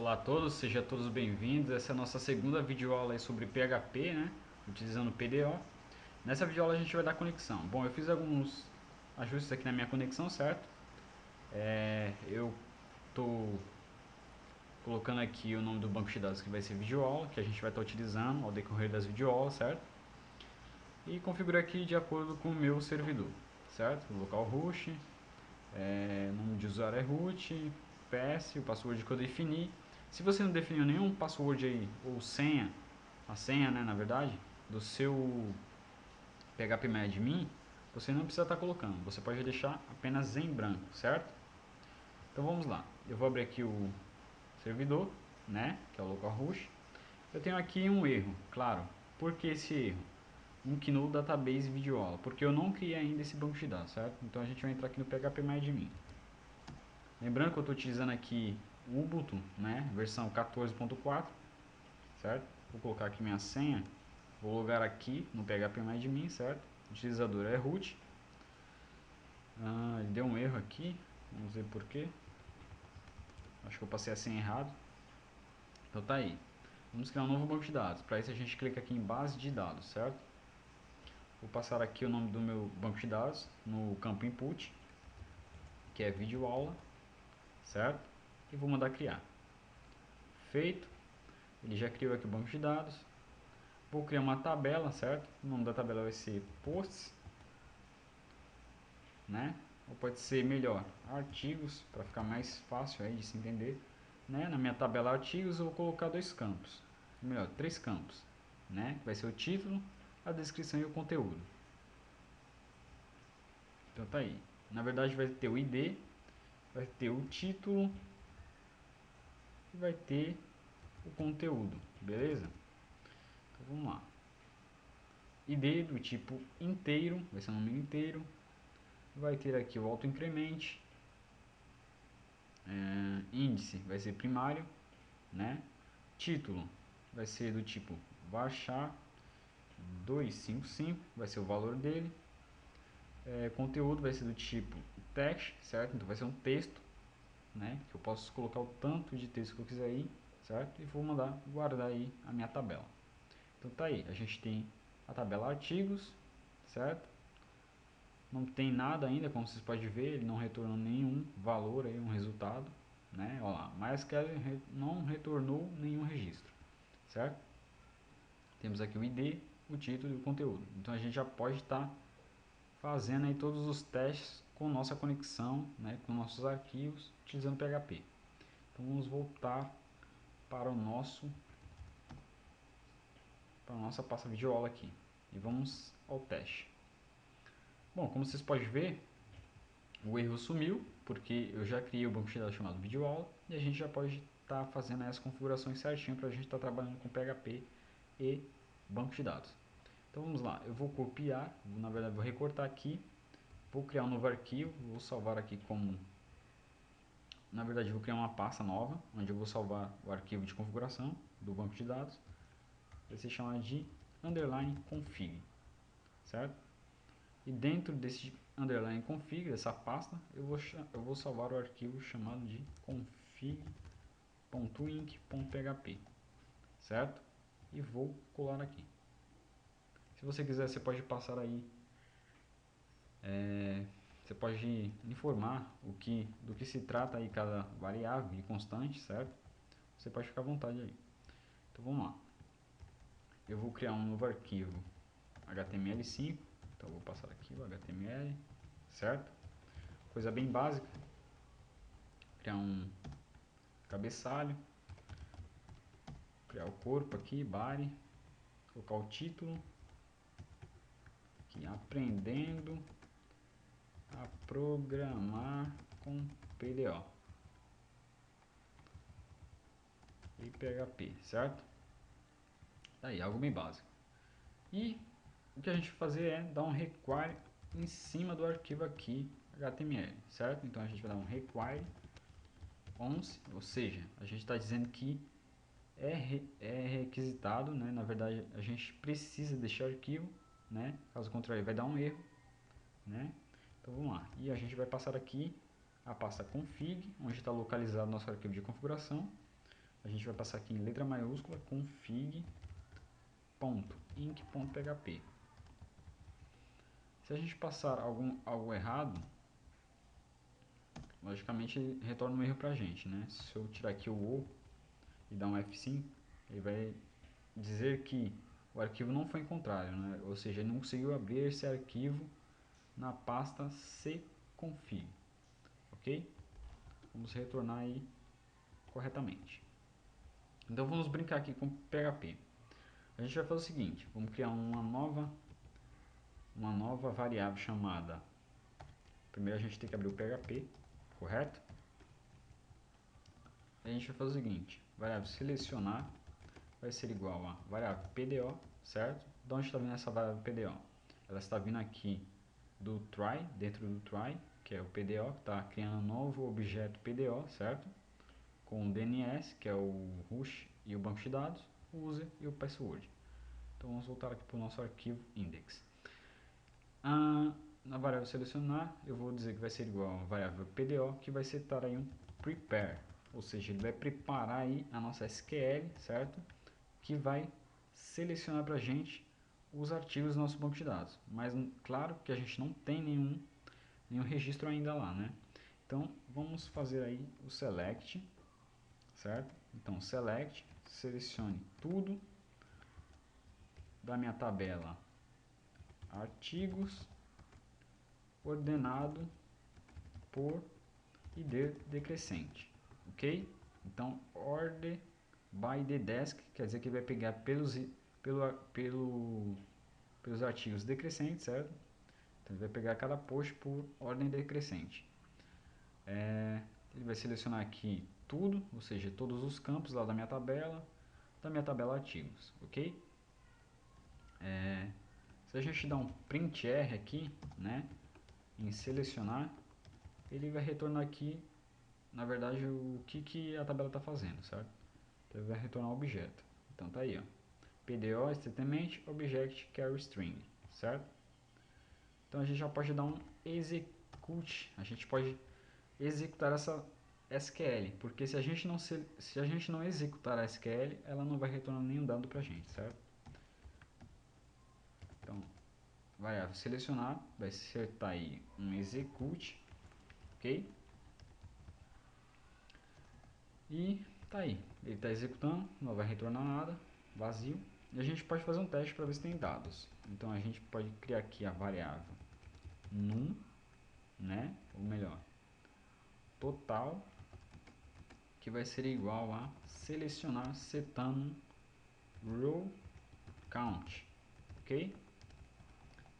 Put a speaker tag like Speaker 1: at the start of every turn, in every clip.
Speaker 1: Olá a todos, sejam todos bem-vindos. Essa é a nossa segunda videoaula aí sobre PHP, né? Utilizando o PDO. Nessa videoaula a gente vai dar conexão. Bom, eu fiz alguns ajustes aqui na minha conexão, certo? Eu estou colocando aqui o nome do banco de dados que vai ser videoaula, que a gente vai estar utilizando ao decorrer das videoaulas, certo? E configuro aqui de acordo com o meu servidor, certo? Localhost, nome de usuário é root, PS, o password que eu defini. Se você não definiu nenhum password aí, ou senha, a senha, né, na verdade, do seu PHP você não precisa estar colocando, você pode deixar apenas em branco, certo? Então vamos lá, eu vou abrir aqui o servidor, né, que é o localhost. Eu tenho aqui um erro, claro. Por que esse erro? Um GNU Database Videoaula, porque eu não criei ainda esse banco de dados, certo? Então a gente vai entrar aqui no PHP. Lembrando que eu estou utilizando aqui o Ubuntu, né, versão 14.4, certo? Vou colocar aqui minha senha, vou logar aqui no PHP certo? O utilizador é root. Ele deu um erro aqui, vamos ver porquê. Acho que eu passei a senha errado. Então tá aí. Vamos criar um novo banco de dados. Para isso a gente clica aqui em base de dados, certo? Vou passar aqui o nome do meu banco de dados no campo input, que é videoaula, certo? E vou mandar criar. Feito. Ele já criou aqui o banco de dados. Vou criar uma tabela, certo? O nome da tabela vai ser posts, né? Ou pode ser melhor, artigos, para ficar mais fácil aí de se entender, né? Na minha tabela artigos eu vou colocar dois campos, melhor, três campos, né? Vai ser o título, a descrição e o conteúdo. Então tá aí. Na verdade vai ter o ID, vai ter o título e vai ter o conteúdo, beleza? Então vamos lá. ID do tipo inteiro, vai ser um número inteiro. Vai ter aqui o autoincremente, índice vai ser primário, né? Título vai ser do tipo varchar 255, vai ser o valor dele. Conteúdo vai ser do tipo text, certo? Então vai ser um texto, né? Que eu posso colocar o tanto de texto que eu quiser aí, certo? E vou mandar guardar aí a minha tabela. Então tá aí, a gente tem a tabela artigos, certo? Não tem nada ainda, como vocês podem ver, ele não retornou nenhum valor aí, um resultado, né? Olha lá, MySQL não retornou nenhum registro, certo? Temos aqui o ID, o título e o conteúdo. Então a gente já pode estar fazendo aí todos os testes com nossa conexão, né, com nossos arquivos, utilizando PHP. Então vamos voltar para o para a nossa pasta videoaula aqui e vamos ao teste. Bom, como vocês podem ver, o erro sumiu, porque eu já criei o banco de dados chamado videoaula e a gente já pode estar fazendo as configurações certinho para a gente estar trabalhando com PHP e banco de dados. Então vamos lá, eu vou copiar, na verdade vou recortar aqui, vou criar um novo arquivo, vou salvar aqui como, na verdade vou criar uma pasta nova, onde eu vou salvar o arquivo de configuração do banco de dados, vai ser chamado de underline config, certo? E dentro desse underline config, dessa pasta, eu vou salvar o arquivo chamado de config.inc.php, certo? E vou colar aqui. Se você quiser, você pode passar aí, você pode informar do que se trata aí cada variável e constante, certo? Você pode ficar à vontade aí. Então vamos lá. Eu vou criar um novo arquivo HTML5, então eu vou passar aqui o HTML, certo? Coisa bem básica. Criar um cabeçalho, criar o corpo aqui, body, colocar o título, aqui, aprendendo a programar com PDO e PHP, certo? Aí, algo bem básico. E o que a gente vai fazer é dar um require em cima do arquivo aqui HTML, certo? Então a gente vai dar um require once, ou seja, a gente está dizendo que é requisitado, né? Na verdade a gente precisa deste arquivo, né? Caso contrário vai dar um erro, né? Então vamos lá, e a gente vai passar aqui a pasta config, onde está localizado nosso arquivo de configuração. a gente vai passar aqui em letra maiúscula config.inc.php. Se a gente passar algo errado, logicamente ele retorna um erro pra gente, né? Se eu tirar aqui o e dar um F5, ele vai dizer que o arquivo não foi encontrado, né? Ou seja, ele não conseguiu abrir esse arquivo na pasta cconfig, ok? Vamos retornar aí corretamente. Então vamos brincar aqui com PHP. A gente vai fazer o seguinte, vamos criar uma nova variável chamada, primeiro a gente tem que abrir o PHP, correto? A gente vai fazer o seguinte, variável selecionar vai ser igual a variável PDO, certo? De onde está vindo essa variável PDO? Ela está vindo aqui do try, dentro do try, que é o PDO, que está criando um novo objeto PDO, certo? Com o DNS, que é o root e o banco de dados, o user e o password. Então vamos voltar aqui para o nosso arquivo index. Na variável selecionar, eu vou dizer que vai ser igual a variável PDO, que vai setar aí um prepare, ou seja, ele vai preparar aí a nossa SQL, certo? Que vai selecionar para a gente os artigos do nosso banco de dados. Mas claro que a gente não tem nenhum registro ainda lá, né? Então vamos fazer aí o select, certo? Então select, selecione tudo da minha tabela artigos ordenado por ID decrescente, ok? Então order by the desk quer dizer que vai pegar pelos artigos decrescentes, certo? Então ele vai pegar cada post por ordem decrescente. Ele vai selecionar aqui tudo, ou seja, todos os campos lá da minha tabela artigos, ok? Se a gente dá um print R aqui, né, em selecionar, ele vai retornar aqui, na verdade, o que a tabela está fazendo, certo? Então ele vai retornar o objeto. Então tá aí, ó, PDO statement object carry string, certo? Então a gente já pode dar um execute, a gente pode executar essa SQL, porque se a gente não executar a SQL, ela não vai retornar nenhum dado pra gente, certo? Então, variável selecionar, vai ser tá aí um execute, ok? E tá aí, ele está executando, não vai retornar nada, vazio. E a gente pode fazer um teste para ver se tem dados. Então a gente pode criar aqui a variável num, né? Ou melhor, total, que vai ser igual a selecionar setando row count, ok?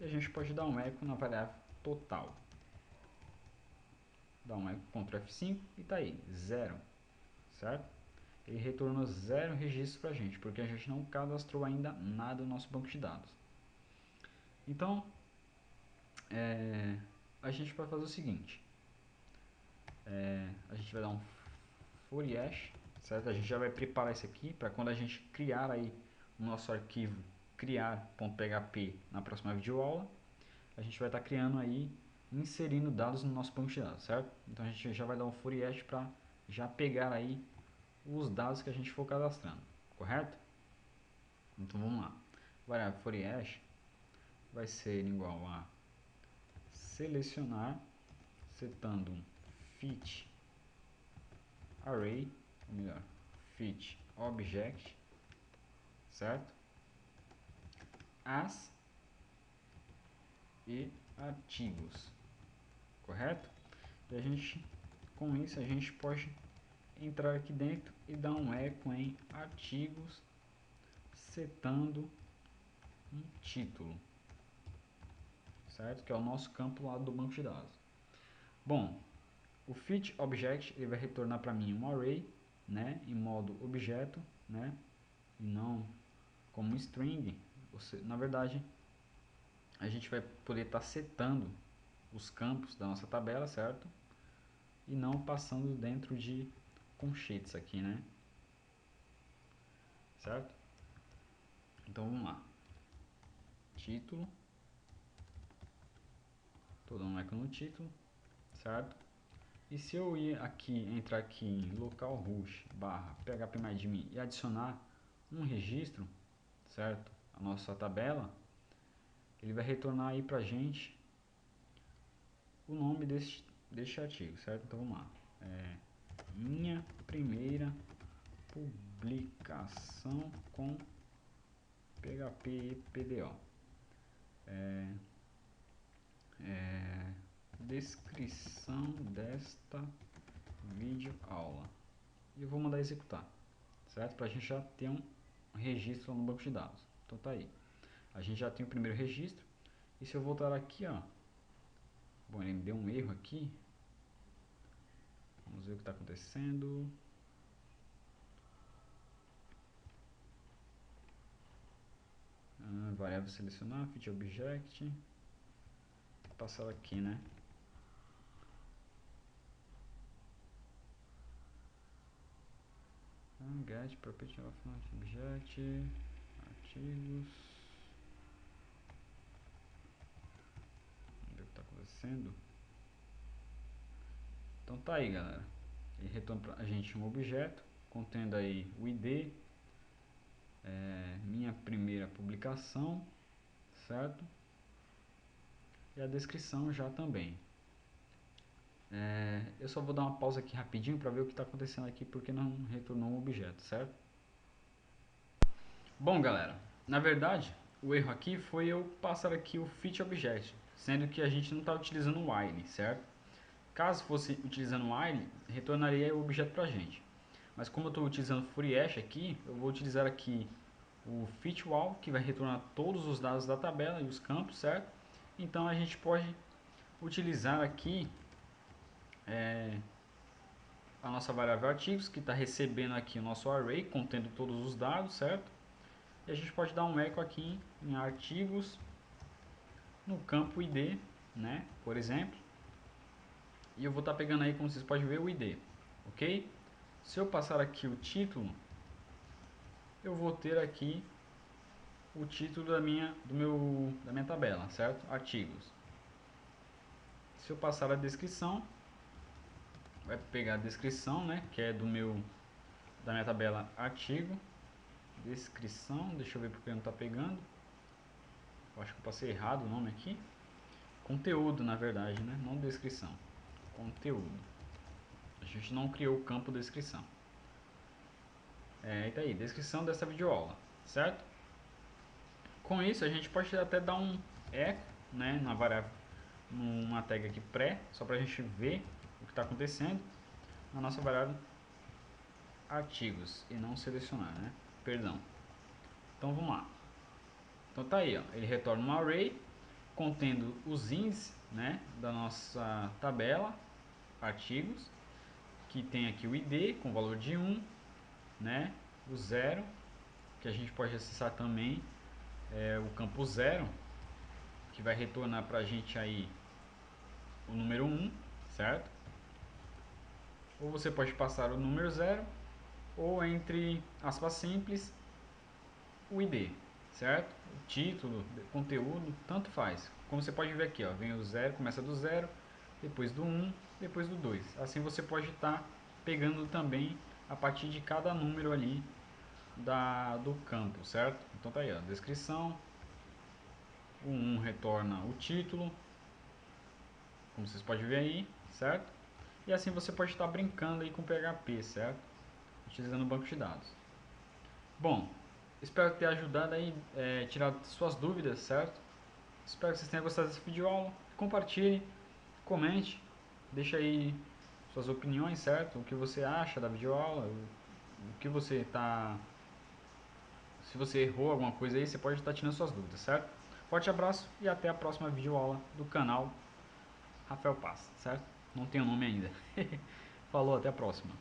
Speaker 1: E a gente pode dar um eco na variável total. Dá um eco Ctrl F5 e tá aí, 0, certo? Ele retornou 0 registros para a gente, porque a gente não cadastrou ainda nada no nosso banco de dados. Então, a gente vai fazer o seguinte, a gente vai dar um for hash, certo? A gente já vai preparar isso aqui para quando a gente criar aí o nosso arquivo criar.php na próxima videoaula, a gente vai estar criando aí, inserindo dados no nosso banco de dados, certo? Então a gente já vai dar um for hash para já pegar aí os dados que a gente for cadastrando, correto? Então vamos lá. Variável for hash vai ser igual a selecionar setando um fit array, ou melhor, fit object, certo? As e artigos, correto? E a gente, com isso, a gente pode entrar aqui dentro e dar um eco em artigos, setando um título, certo? Que é o nosso campo lá do banco de dados. Bom, o fit object ele vai retornar para mim um array, né, em modo objeto, né, e não como string. Na verdade, a gente vai poder estar setando os campos da nossa tabela, certo? E não passando dentro de conchetes aqui, né? Certo? Então vamos lá. Título. Tô dando um eco no título, certo? E se eu ir aqui, entrar aqui em localhost barra phpMyAdmin e adicionar um registro, certo? A nossa tabela, ele vai retornar aí pra gente o nome deste artigo, certo? Então vamos lá. Minha primeira publicação com PHP e PDO. Descrição desta videoaula. E eu vou mandar executar, certo? Pra gente já ter um registro no banco de dados. Então tá aí. A gente já tem o primeiro registro. E se eu voltar aqui, ó. Bom, ele me deu um erro aqui. Vamos ver o que está acontecendo. Variável selecionar, fit object. Vou passar aqui, né? Get property of object. Artigos. Vamos ver o que está acontecendo. Então tá aí, galera. Ele retorna pra a gente um objeto contendo aí o ID, minha primeira publicação, certo? E a descrição já também. Eu só vou dar uma pausa aqui rapidinho para ver o que está acontecendo aqui, porque não retornou um objeto, certo? Bom, galera, na verdade, o erro aqui foi eu passar aqui o fit object, sendo que a gente não está utilizando o while, certo? Caso fosse utilizando o while, retornaria o objeto para a gente. Mas como eu estou utilizando FreeHash aqui, eu vou utilizar aqui o fitWall, que vai retornar todos os dados da tabela e os campos, certo? Então a gente pode utilizar aqui a nossa variável artigos, que está recebendo aqui o nosso array, contendo todos os dados, certo? E a gente pode dar um eco aqui em artigos, no campo ID, né? Por exemplo. E eu vou estar pegando aí, como vocês podem ver, o ID, ok? Se eu passar aqui o título, eu vou ter aqui o título da minha tabela, certo? Artigos. Se eu passar a descrição, vai pegar a descrição, né? Que é da minha tabela artigo. Descrição, deixa eu ver porque não está pegando. Eu acho que eu passei errado o nome aqui. Conteúdo, na verdade, né? Não descrição. Conteúdo. A gente não criou o campo descrição. E tá aí, descrição dessa videoaula, certo? Com isso, a gente pode até dar um eco, né? Na variável, numa tag aqui pré, só pra gente ver o que está acontecendo na nossa variável artigos e não selecionar, né? Perdão. Então vamos lá. Então tá aí, ó. Ele retorna um array contendo os índices, né, da nossa tabela artigos, que tem aqui o ID com valor de 1, né, o 0, que a gente pode acessar também o campo 0, que vai retornar pra gente aí o número 1, certo? Ou você pode passar o número 0 ou entre aspas simples o ID, certo? O título, conteúdo, tanto faz. Como você pode ver aqui, ó, vem o 0, começa do 0, depois do 1, depois do 2. Assim você pode estar pegando também a partir de cada número ali do campo, certo? Então tá aí, ó, descrição. O 1 retorna o título, como vocês podem ver aí, certo? E assim você pode estar brincando aí com PHP, certo? Utilizando o banco de dados. Bom, espero ter ajudado aí, tirar suas dúvidas, certo? Espero que vocês tenham gostado dessa videoaula. Compartilhe, comente, deixa aí suas opiniões, certo? O que você acha da videoaula, o que você tá... Se você errou alguma coisa aí, você pode estar tirando suas dúvidas, certo? Forte abraço e até a próxima videoaula do canal Rafael Paz, certo? Não tem o nome ainda. Falou, até a próxima.